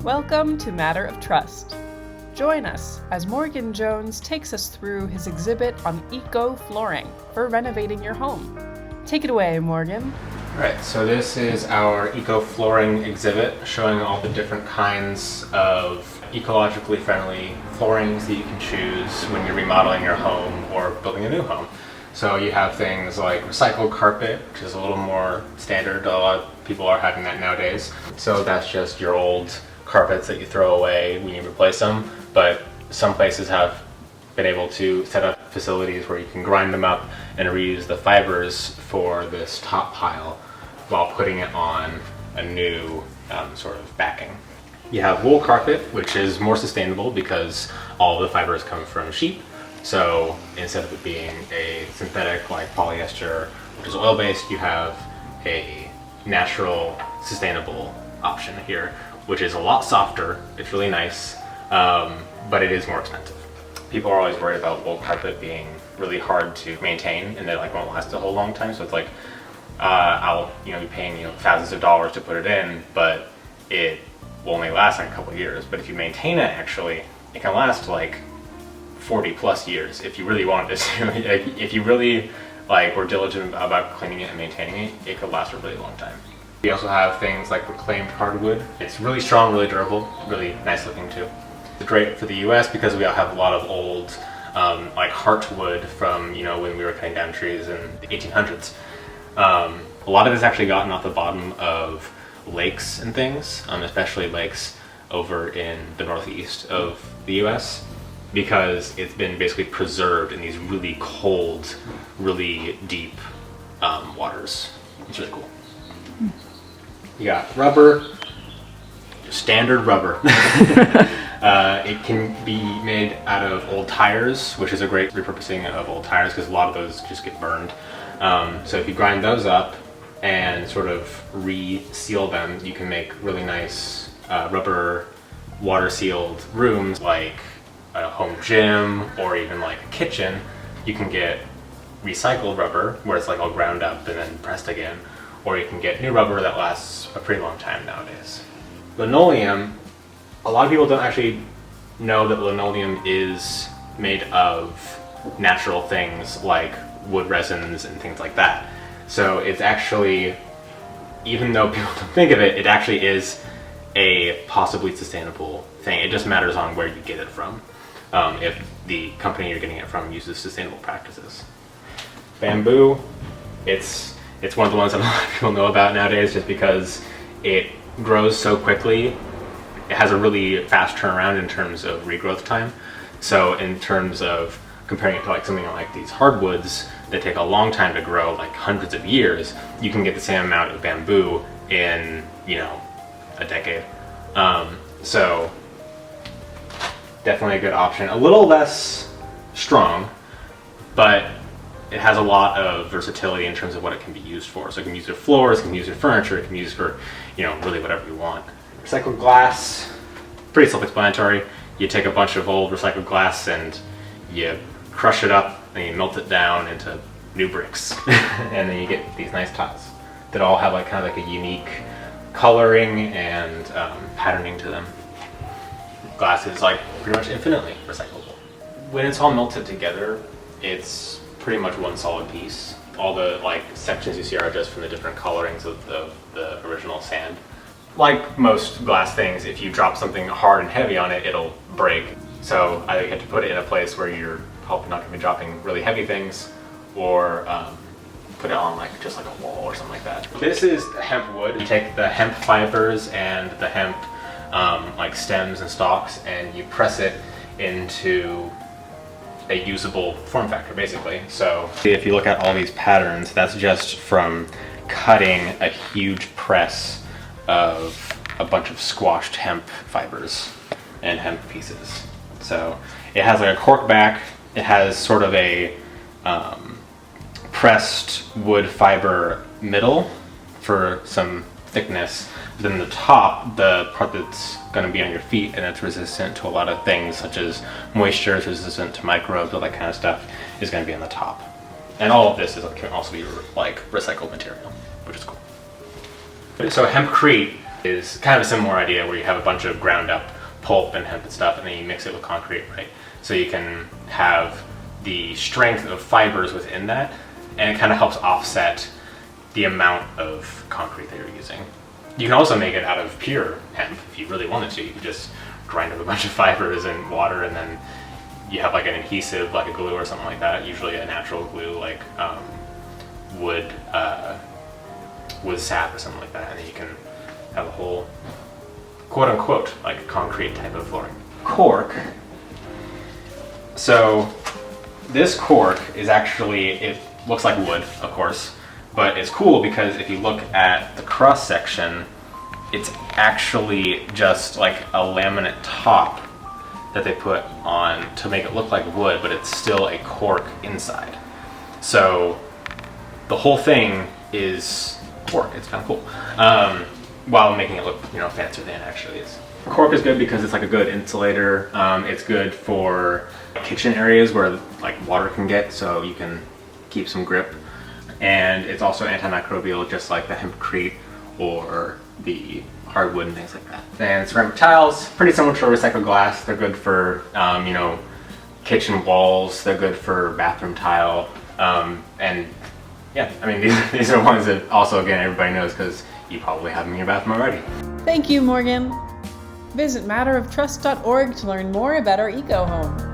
Welcome to Matter of Trust. Join us as Morgan Jones takes us through his exhibit on eco-flooring for renovating your home. Take it away, Morgan. All right, so this is our eco-flooring exhibit showing all the different kinds of ecologically friendly floorings that you can choose when you're remodeling your home or building a new home. So you have things like recycled carpet, which is a little more standard. A lot of people are having that nowadays. So that's just your old carpets that you throw away when you replace them. But some places have been able to set up facilities where you can grind them up and reuse the fibers for this top pile while putting it on a new sort of backing. You have wool carpet, which is more sustainable because all the fibers come from sheep. So instead of it being a synthetic like polyester, which is oil-based, you have a natural, sustainable option here, which is a lot softer. It's really nice, but it is more expensive. People are always worried about wool carpet being really hard to maintain and that like won't last a whole long time. So it's like I'll be paying thousands of dollars to put it in, but it will only last like a couple of years. But if you maintain it, actually, it can last like 40 plus years if you really wanted to. If you really were diligent about cleaning it and maintaining it, it could last a really long time. We also have things like reclaimed hardwood. It's really strong, really durable, really nice looking too. It's great for the US because we have a lot of old like heartwood from when we were cutting down trees in the 1800s. A lot of it's actually gotten off the bottom of lakes and things, especially lakes over in the northeast of the US, because it's been basically preserved in these really cold, really deep waters. It's really cool. You got rubber, standard rubber. It can be made out of old tires, which is a great repurposing of old tires because a lot of those just get burned. So if you grind those up and sort of re-seal them, you can make really nice rubber water-sealed rooms like a home gym or even like a kitchen. You can get recycled rubber where it's like all ground up and then pressed again, or you can get new rubber that lasts a pretty long time nowadays. Linoleum, a lot of people don't actually know that linoleum is made of natural things like wood resins and things like that. So it's actually, even though people don't think of it, it actually is a possibly sustainable thing. It just matters on where you get it from. If the company you're getting it from uses sustainable practices. Bamboo, it's one of the ones that a lot of people know about nowadays just because it grows so quickly. It has a really fast turnaround in terms of regrowth time. So in terms of comparing it to like something like these hardwoods that take a long time to grow, like hundreds of years, you can get the same amount of bamboo in a decade. So definitely a good option. A little less strong, but it has a lot of versatility in terms of what it can be used for. So it can be used for floors, it can be used for furniture, it can be used for really whatever you want. Recycled glass, pretty self-explanatory. You take a bunch of old recycled glass and you crush it up and you melt it down into new bricks. And then you get these nice tiles that all have kind of a unique coloring and patterning to them. Glass is pretty much infinitely recyclable. When it's all melted together, it's pretty much one solid piece. All the sections you see are just from the different colorings of the original sand. Like most glass things, if you drop something hard and heavy on it, it'll break. So either you have to put it in a place where you're hopefully not going to be dropping really heavy things, or put it on just like a wall or something like that. This is Hempwood. You take the hemp fibers and the hemp stems and stalks, and you press it into a usable form factor, basically. So if you look at all these patterns, that's just from cutting a huge press of a bunch of squashed hemp fibers and hemp pieces. So it has a cork back, it has sort of a pressed wood fiber middle for some thickness. Then the top, the part that's going to be on your feet and it's resistant to a lot of things such as moisture, it's resistant to microbes, all that kind of stuff, is going to be on the top. And all of this can also be recycled material, which is cool. So Hempcrete is kind of a similar idea where you have a bunch of ground up pulp and hemp and stuff, and then you mix it with concrete, right? So you can have the strength of fibers within that, and it kind of helps offset the amount of concrete that you're using. You can also make it out of pure hemp if you really wanted to. You could just grind up a bunch of fibers and water, and then you have like an adhesive, like a glue or something like that, usually a natural glue like wood sap or something like that, and then you can have a whole quote unquote like concrete type of flooring. Cork. So this cork is actually, it looks like wood, of course, but it's cool because if you look at the cross section, it's actually just like a laminate top that they put on to make it look like wood, but it's still a cork inside. So the whole thing is cork. It's kind of cool, while making it look, you know, fancier than it actually is. Cork is good because it's like a good insulator. It's good for kitchen areas where like water can get, so you can keep some grip. And it's also antimicrobial, just like the Hempcrete or the Hardwood and things like that. And ceramic tiles, pretty similar to recycled glass. They're good for, you know, kitchen walls. They're good for bathroom tile. And yeah, I mean, these are ones that also, again, everybody knows because you probably have them in your bathroom already. Thank you, Morgan. Visit MatterofTrust.org to learn more about our eco home.